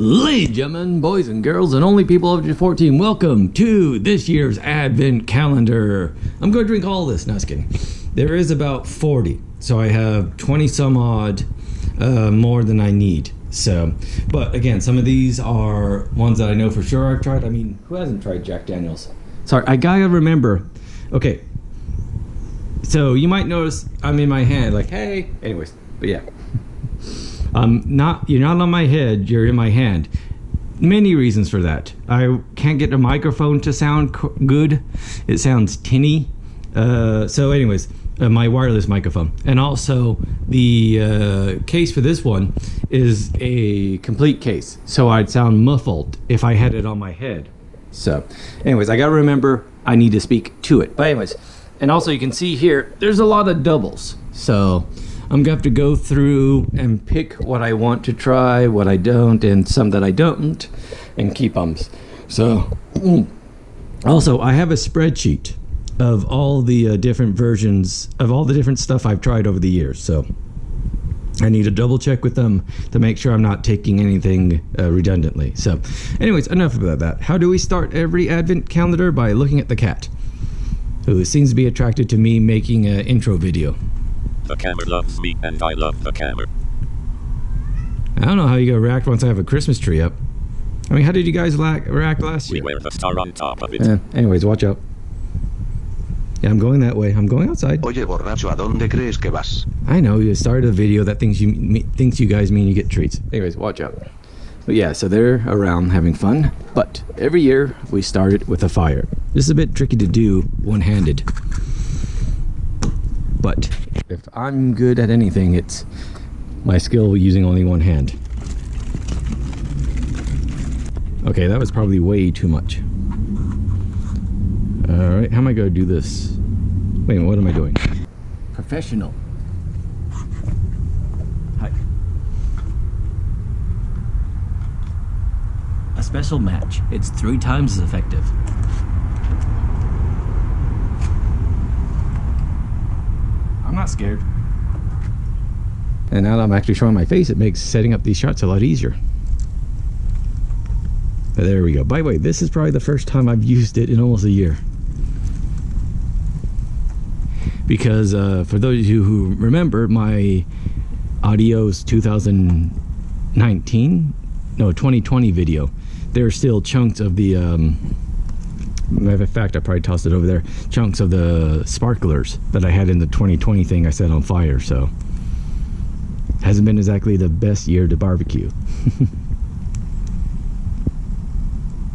Ladies and gentlemen, boys and girls, and only people over 14, welcome to this year's Advent Calendar. I'm going to drink all this. No, just kidding. There is about 40, so I have 20 some odd more than I need. So, but again, some of these are ones that I know for sure I've tried. I mean, who hasn't tried Jack Daniels? Sorry, I gotta remember. Okay, so you might notice I'm in my hand, like, hey. Anyways, but yeah. You're not on my head, you're in my hand. Many reasons for that. I can't get the microphone to sound good. It sounds tinny. So anyways, my wireless microphone. And also the case for this one is a complete case. So I'd sound muffled if I had it on my head. So anyways, I gotta remember I need to speak to it. But anyways, and also you can see here, there's a lot of doubles. So I'm gonna have to go through and pick what I want to try, what I don't, and some that I don't, and keep them. So, also I have a spreadsheet of all the different versions of all the different stuff I've tried over the years. So I need to double check with them to make sure I'm not taking anything redundantly. So, anyways, enough about that. How do we start every Advent calendar? By looking at the cat, who seems to be attracted to me making an intro video. The camera loves me and I love the camera. I don't know how you're gonna react once I have a Christmas tree up. I mean, how did you guys react last year? We wear the star on top of it. Anyways, watch out. Yeah, I'm going that way. I'm going outside. Oye, borracho, ¿a dónde crees que vas? I know, you started a video that thinks you guys mean you get treats. Anyways, watch out. But yeah, so they're around having fun. But every year, we start it with a fire. This is a bit tricky to do one-handed. But if I'm good at anything, it's my skill using only one hand. Okay, that was probably way too much. Alright, how am I going to do this? Wait, what am I doing? Professional. Hi. A special match. It's 3 times as effective. I'm not scared. And now that I'm actually showing my face, it makes setting up these shots a lot easier. But there we go. By the way, this is probably the first time I've used it in almost a year. Because for those of you who remember, my Audio's 2020 video, there are still chunks of the matter of fact, I probably tossed it over there. Chunks of the sparklers that I had in the 2020 thing I set on fire, so hasn't been exactly the best year to barbecue.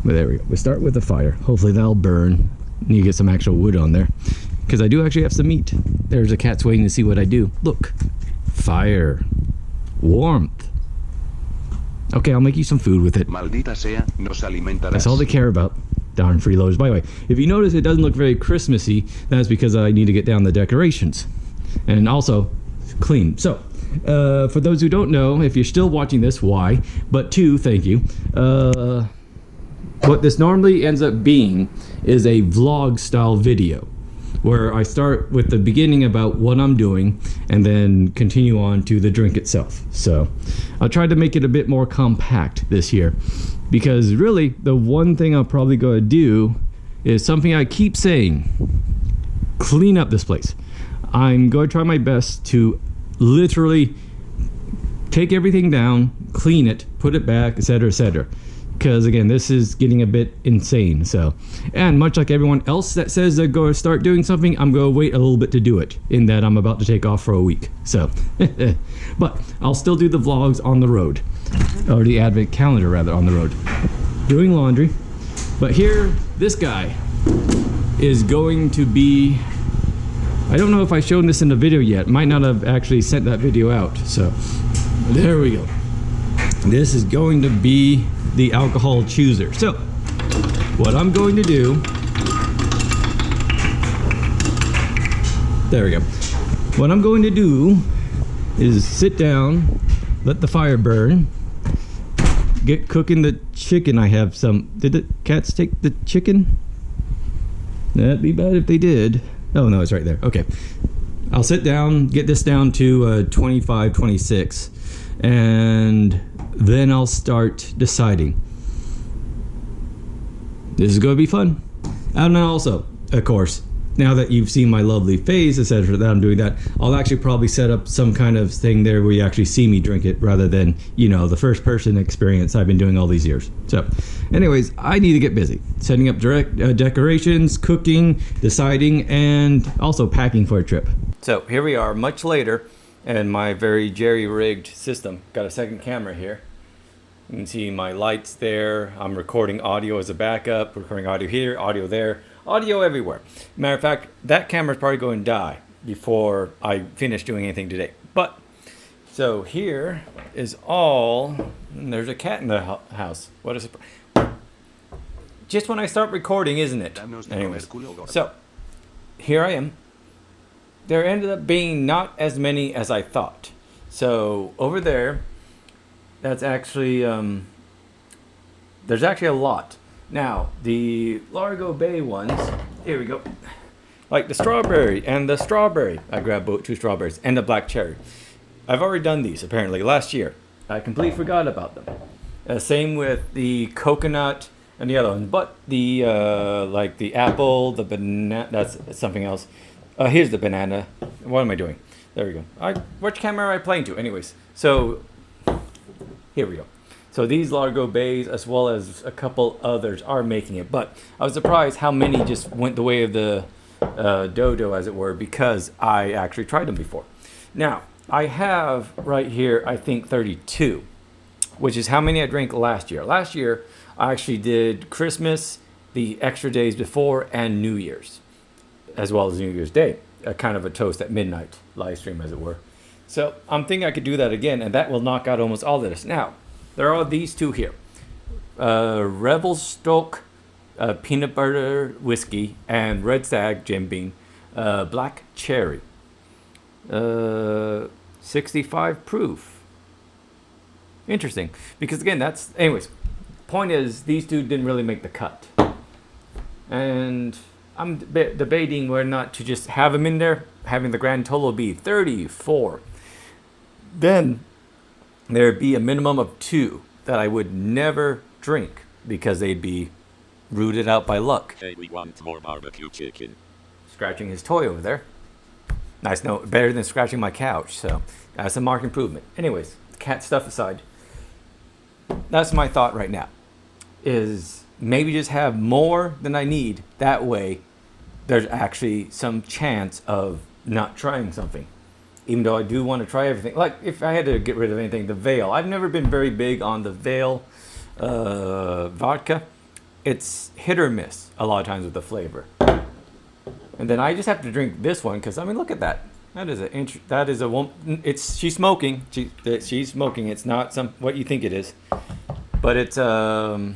But there we go. We start with the fire. Hopefully that'll burn. Need to get some actual wood on there, because I do actually have some meat. There's a cat's waiting to see what I do. Look, fire, warmth. Okay, I'll make you some food with it. Maldita sea, nos alimentarás. That's all they care about. Darn freeloaders. By the way, if you notice it doesn't look very Christmassy, that's because I need to get down the decorations and also clean. So for those who don't know, if you're still watching this, why? But 2, thank you. What this normally ends up being is a vlog style video where I start with the beginning about what I'm doing and then continue on to the drink itself. So I'll try to make it a bit more compact this year, because really the one thing I'll probably go to do is something I keep saying: clean up this place. I'm going to try my best to literally take everything down, clean it, put it back, etc., etc. Because again, this is getting a bit insane. So, and much like everyone else that says they're going to start doing something, I'm going to wait a little bit to do it, in that I'm about to take off for a week. So but I'll still do the vlogs on the road, or the Advent calendar rather, on the road, doing laundry. But here, this guy is going to be, I don't know if I've shown this in the video yet. Might not have actually sent that video out. So there we go. This is going to be the alcohol chooser. So what I'm going to do, there we go. What I'm going to do is sit down, let the fire burn, get cooking the chicken. I have some. Did the cats take the chicken? That'd be bad if they did. Oh no, it's right there. Okay, I'll sit down, get this down to 25, 26, and then I'll start deciding. This is going to be fun. And then also, of course, now that you've seen my lovely face, etc., that I'm doing that, I'll actually probably set up some kind of thing there where you actually see me drink it rather than, the first person experience I've been doing all these years. So, anyways, I need to get busy. Setting up decorations, cooking, deciding, and also packing for a trip. So, here we are, much later, and my very jerry-rigged system. Got a second camera here. You can see my lights there. I'm recording audio as a backup, recording audio here, audio there, audio everywhere. Matter of fact, that camera's probably going to die before I finish doing anything today. But, so here is all, and there's a cat in the house. What is it? Just when I start recording, isn't it? Anyways, so here I am. There ended up being not as many as I thought. So over there, that's actually, there's actually a lot. Now, the Largo Bay ones, here we go. Like the strawberry, I grabbed both 2 strawberries, and the black cherry. I've already done these, apparently, last year. I completely forgot about them. Same with the coconut and the other one. But the, like the apple, the banana, that's something else. Here's the banana. What am I doing? There we go. Which camera am I playing to? Anyways, so here we go. So these Largo Bays, as well as a couple others, are making it. But I was surprised how many just went the way of the dodo, as it were, because I actually tried them before. Now, I have right here, I think 32, which is how many I drank last year. Last year, I actually did Christmas, the extra days before, and New Year's, as well as New Year's Day. A kind of a toast at midnight, live stream, as it were. So I'm thinking I could do that again, and that will knock out almost all of this. Now, there are these 2 here. Revelstoke peanut butter whiskey and Red Stag Jim Beam black cherry. 65 proof. Interesting. Because again, anyways, point is, these 2 didn't really make the cut. And I'm debating whether or not to just have them in there, having the grand total be 34. Then there'd be a minimum of 2 that I would never drink because they'd be rooted out by luck. Hey, we want more barbecue chicken. Scratching his toy over there. Nice, no, better than scratching my couch, so that's a marked improvement. Anyways, cat stuff aside, that's my thought right now, is maybe just have more than I need. That way, there's actually some chance of not trying something. Even though I do want to try everything. Like, if I had to get rid of anything, the Veil. I've never been very big on the Veil vodka. It's hit or miss a lot of times with the flavor. And then I just have to drink this one because, I mean, look at that. She's smoking. She's smoking. It's not what you think it is. But it's, here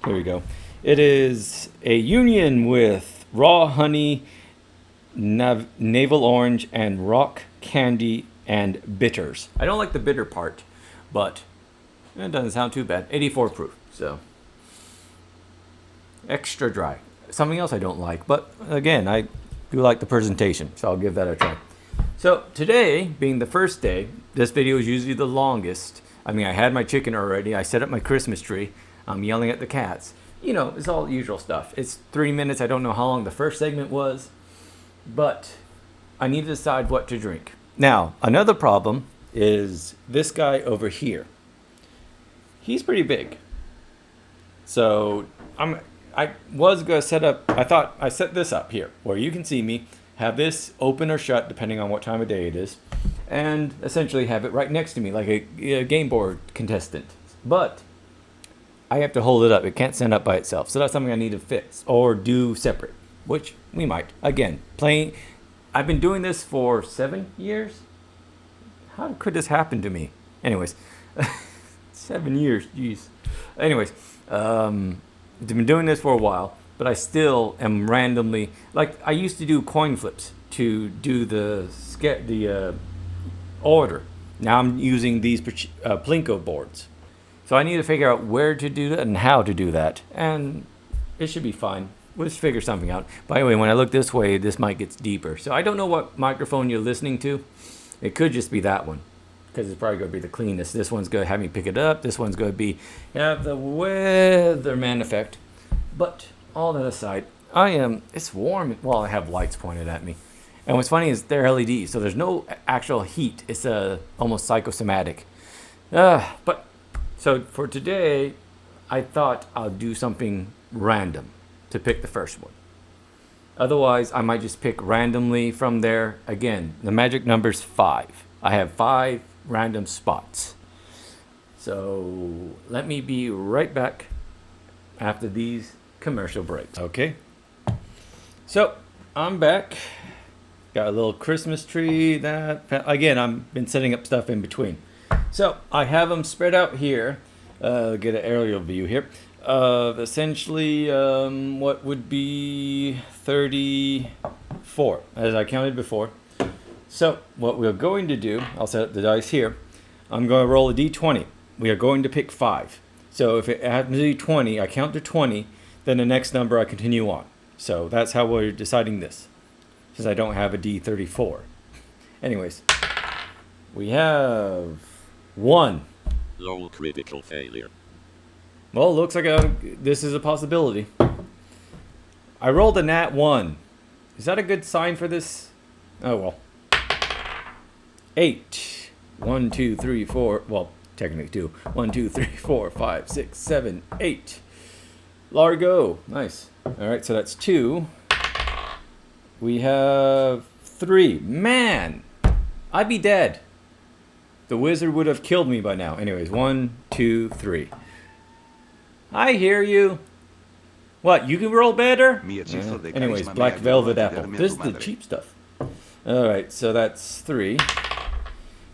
we go. It is a union with raw honey, navel orange, and rock candy and bitters. I don't like the bitter part, but it doesn't sound too bad. 84 proof, so extra dry. Something else I don't like, but again, I do like the presentation, so I'll give that a try. So today, being the first day, this video is usually the longest. I mean, I had my chicken already. I set up my Christmas tree. I'm yelling at the cats. It's all usual stuff. It's 3 minutes. I don't know how long the first segment was, but I need to decide what to drink. Now, another problem is this guy over here. He's pretty big. So I was going to set up, I thought I set this up here where you can see me, have this open or shut depending on what time of day it is, and essentially have it right next to me like a game board contestant. But I have to hold it up. It can't stand up by itself. So that's something I need to fix or do separate, which we might. Again, I've been doing this for 7 years. How could this happen to me? Anyways, 7 years, jeez. Anyways, I've been doing this for a while, but I still am randomly, like I used to do coin flips to do the order. Now I'm using these Plinko boards. So I need to figure out where to do that and how to do that. And it should be fine. We'll just figure something out. By the way, when I look this way, this mic gets deeper. So I don't know what microphone you're listening to. It could just be that one. because it's probably going to be the cleanest. This one's going to have me pick it up. This one's going to be have the weatherman effect. But all that aside, it's warm. Well, I have lights pointed at me. And what's funny is they're LEDs, so there's no actual heat. It's almost psychosomatic. But so for today, I thought I'll do something random to pick the first one. Otherwise, I might just pick randomly from there. Again, the magic number's 5. I have 5 random spots. So let me be right back after these commercial breaks. Okay. So I'm back. Got a little Christmas tree. That again, I've been setting up stuff in between. So I have them spread out here. Get an aerial view here. Essentially, what would be 34, as I counted before. So what we're going to do, I'll set up the dice here. I'm going to roll a d20. We are going to pick 5. So if it happens to be 20, I count to 20, then the next number I continue on. So that's how we're deciding this, since I don't have a d34. Anyways, we have 1. Low critical failure. Well, looks like this is a possibility. I rolled a nat 1. Is that a good sign for this? Oh, well. 8. 1, 2, 3, 4. Well, technically 2. 1, 2, 3, 4, 5, 6, 7, 8. Largo. Nice. All right, so that's 2. We have 3. Man, I'd be dead. The wizard would have killed me by now. Anyways, 1, 2, 3. I hear you. What, you can roll better? Anyways, black velvet apple. This is the cheap stuff. Alright, so that's 3.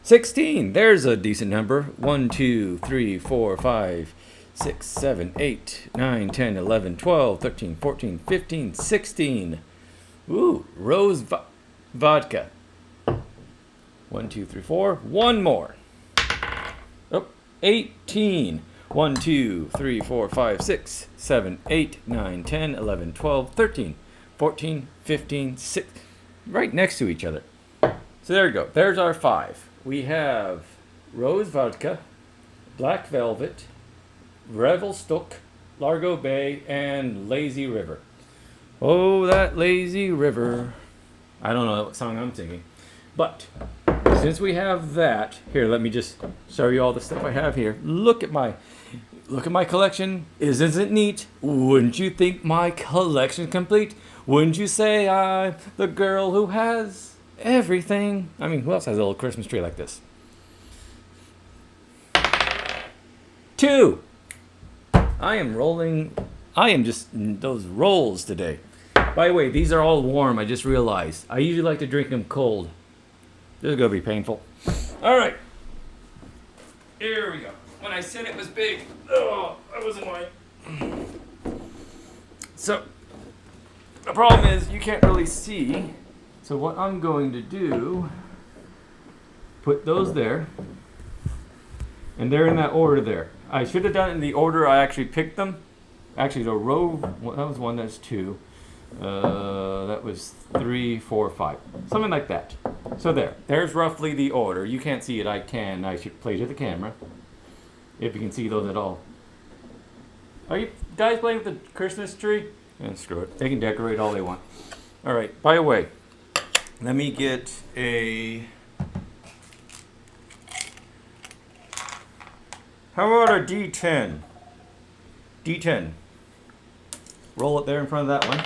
16. There's a decent number. 1, 2, 3, 4, 5, 6, 7, 8, 9, 10, 11, 12, 13, 14, 15, 16. Ooh, rose vodka. 1, 2, 3, 4. One more. Oh, 18. 1, 2, 3, 4, 5, 6, 7, 8, 9, 10, 11, 12, 13, 14, 15, 6. Right next to each other. So there we go. There's our 5. We have Rose Vodka, Black Velvet, Revelstoke, Largo Bay, and Lazy River. Oh, that lazy river. I don't know what song I'm singing. But since we have that, here, let me just show you all the stuff I have here. Look at my collection. Isn't it neat? Wouldn't you think my collection's complete? Wouldn't you say I'm the girl who has everything? I mean, who else has a little Christmas tree like this? 2. I am just those rolls today. By the way, these are all warm, I just realized. I usually like to drink them cold. This is going to be painful. All right. Here we go. When I said it was big, oh, I wasn't lying. So, the problem is you can't really see. So what I'm going to do, put those there. And they're in that order there. I should have done it in the order I actually picked them. Actually, the row, that was 1, that's 2. That was 3, 4, 5. Something like that. So there's roughly the order. You can't see it, I can. I should play to the camera. If you can see those at all. Are you guys playing with the Christmas tree? Screw it. They can decorate all they want. Alright, by the way, let me get a... How about a D10? D10. Roll it there in front of that one.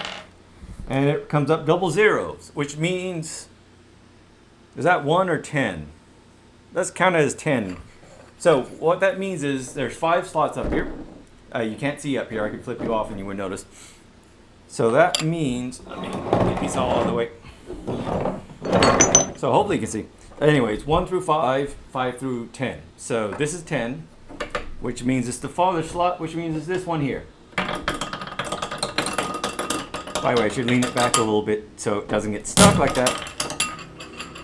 And it comes up double zeros, which means... Is that 1 or 10? Let's count it as 10. So what that means is there's 5 slots up here. You can't see up here. I can flip you off and you would notice. So that means, let me get these all out of the way. So hopefully you can see. Anyways, 1 through 5, 5 through 10. So this is 10, which means it's the farther slot, which means it's this one here. By the way, I should lean it back a little bit so it doesn't get stuck like that.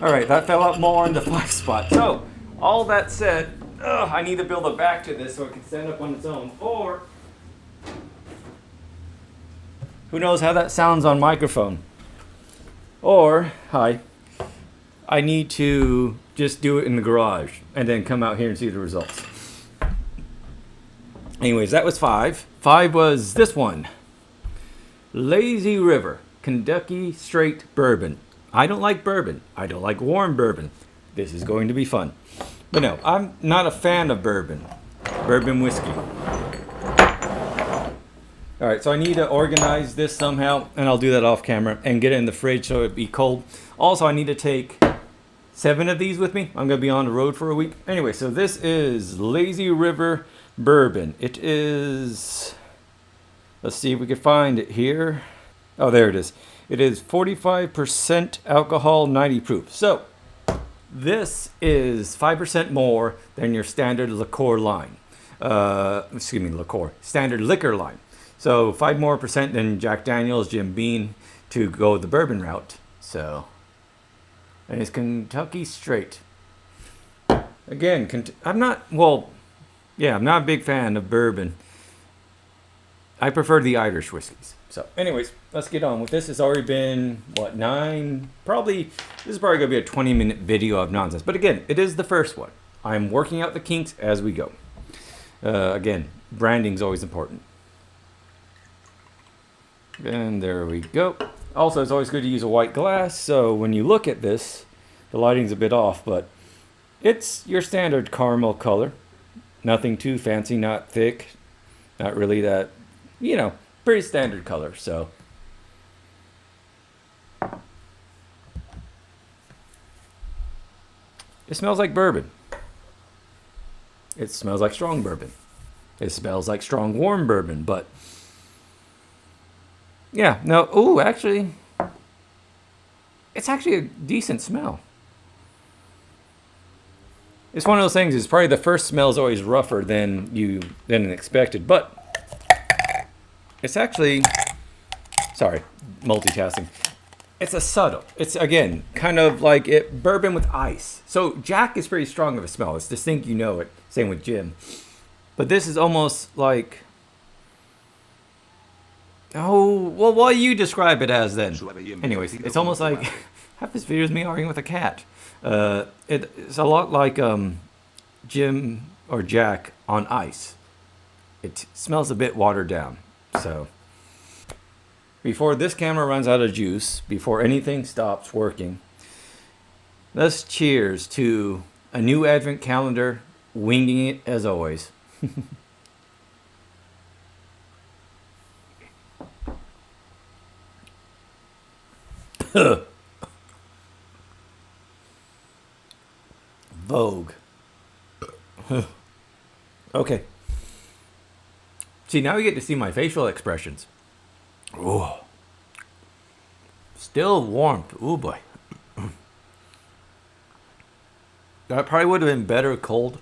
Alright, that fell out more in the 5 spot. So, all that said, I need to build a back to this so it can stand up on its own. Or, who knows how that sounds on microphone. Or, hi, I need to just do it in the garage and then come out here and see the results. Anyways, that was 5. 5 was this one. Lazy River, Kentucky Straight Bourbon. I don't like bourbon. I don't like warm bourbon. This is going to be fun. But no, I'm not a fan of bourbon. Bourbon whiskey. Alright, so I need to organize this somehow, and I'll do that off camera, and get it in the fridge so it'd be cold. Also, I need to take 7 of these with me. I'm going to be on the road for a week. Anyway, so this is Lazy River Bourbon. It is... Let's see if we can find it here. Oh, there it is. It is 45% alcohol, 90 proof. So, this is 5% more than your standard liqueur line. Standard liquor line. So 5% more than Jack Daniels, Jim Beam to go the bourbon route. So, and it's Kentucky Straight. Again, I'm not a big fan of bourbon. I prefer the Irish whiskeys. So, anyways, let's get on with this. It's already been, 9? This is probably going to be a 20-minute video of nonsense. But again, it is the first one. I'm working out the kinks as we go. Again, branding's always important. And there we go. Also, it's always good to use a white glass. So when you look at this, the lighting's a bit off, but it's your standard caramel color. Nothing too fancy, not thick. Not really that, pretty standard color. So it smells like bourbon. It smells like strong bourbon. It smells like strong warm bourbon, but yeah, no, actually, it's actually a decent smell. It's one of those things, it's probably the first smell is always rougher than expected, but it's actually, multitasking. It's a subtle, it's again, kind of like bourbon with ice. So Jack is pretty strong of a smell, it's distinct, it, same with Jim. But this is almost like, what do you describe it as then? Anyways, it's almost like half this video is me arguing with a cat. It's a lot like Jim or Jack on ice. It smells a bit watered down. So before this camera runs out of juice, before anything stops working, let's cheers to a new advent calendar, winging it as always. Vogue. Okay. See, now you get to see my facial expressions. Ooh. Still warmth. Ooh, boy. That probably would have been better cold.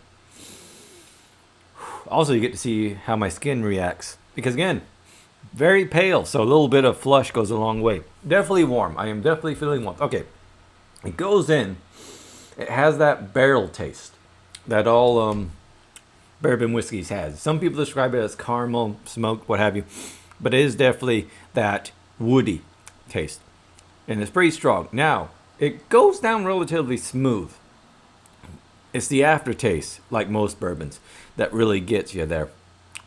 Also, you get to see how my skin reacts. Because, again, very pale, so a little bit of flush goes a long way. Definitely warm. I am definitely feeling warm. Okay. It goes in. It has that barrel taste that all bourbon whiskeys has. Some people describe it as caramel, smoked, what have you. But it is definitely that woody taste. And it's pretty strong. Now, it goes down relatively smooth. It's the aftertaste, like most bourbons, that really gets you there.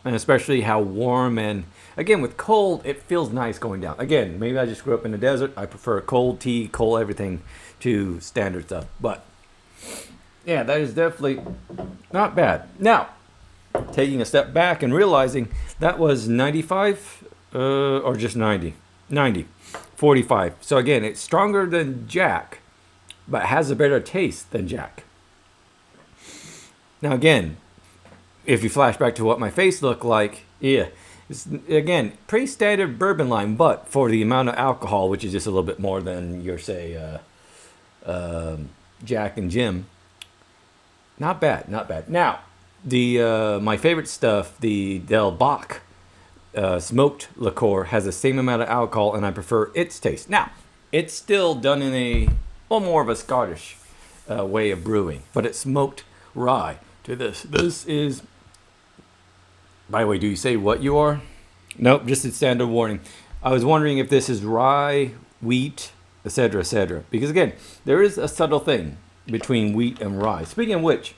And especially how warm and, again, with cold, it feels nice going down. Again, maybe I just grew up in the desert. I prefer cold tea, cold everything to standard stuff. But, yeah, that is definitely not bad. Now, taking a step back and realizing that was 95 or just 90. 90. 45. So, again, it's stronger than Jack, but has a better taste than Jack. Now, again, if you flash back to what my face looked like, yeah, it's, again, pretty standard bourbon line, but for the amount of alcohol, which is just a little bit more than your, say, Jack and Jim, not bad, not bad. Now, the my favorite stuff, the Del Bach smoked liqueur, has the same amount of alcohol, and I prefer its taste. Now, it's still done in a, more of a Scottish way of brewing, but it's smoked rye to this. This is, by the way, do you say what you are? Nope, just a standard warning. I was wondering if this is rye, wheat, etc., etc. Because again, there is a subtle thing between wheat and rye. Speaking of which,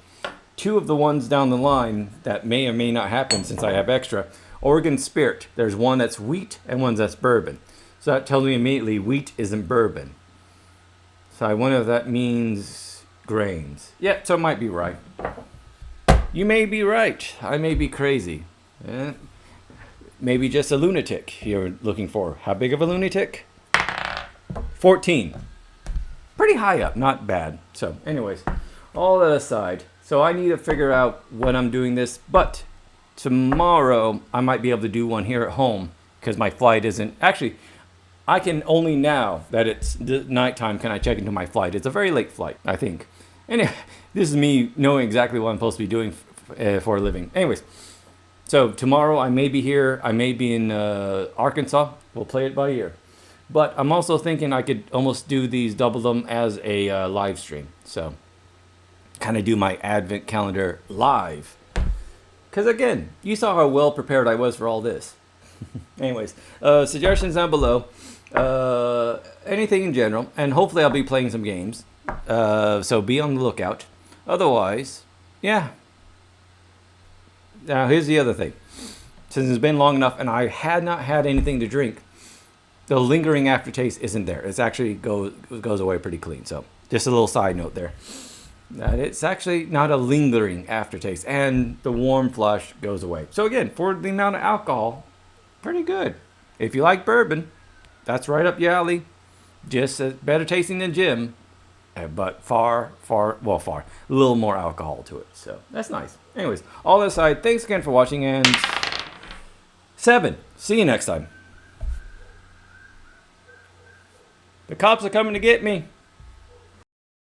two of the ones down the line that may or may not happen since I have extra, Oregon Spirit. There's one that's wheat and one that's bourbon. So that tells me immediately wheat isn't bourbon. So I wonder if that means grains. Yeah, so it might be right. You may be right. I may be crazy. Maybe just a lunatic you're looking for. How big of a lunatic? 14. Pretty high up, not bad. So anyways, all that aside. So I need to figure out when I'm doing this. But tomorrow I might be able to do one here at home because my flight isn't... Actually, I can only now that it's nighttime can I check into my flight. It's a very late flight, I think. Anyway, this is me knowing exactly what I'm supposed to be doing for a living. Anyways, so tomorrow I may be here. I may be in Arkansas. We'll play it by ear. But I'm also thinking I could almost do these, double them as a live stream. So kind of do my advent calendar live. Because again, you saw how well prepared I was for all this. Anyways, suggestions down below. Anything in general. And hopefully I'll be playing some games. So be on the lookout. Otherwise, yeah. Now here's the other thing. Since it's been long enough and I had not had anything to drink, the lingering aftertaste isn't there. It's actually goes away pretty clean. So just a little side note there. That it's actually not a lingering aftertaste, and the warm flush goes away. So again, for the amount of alcohol, pretty good. If you like bourbon, that's right up your alley. Just better tasting than Jim, but far, a little more alcohol to it. So that's nice. Anyways, all that aside, thanks again for watching, and 7. See you next time. The cops are coming to get me.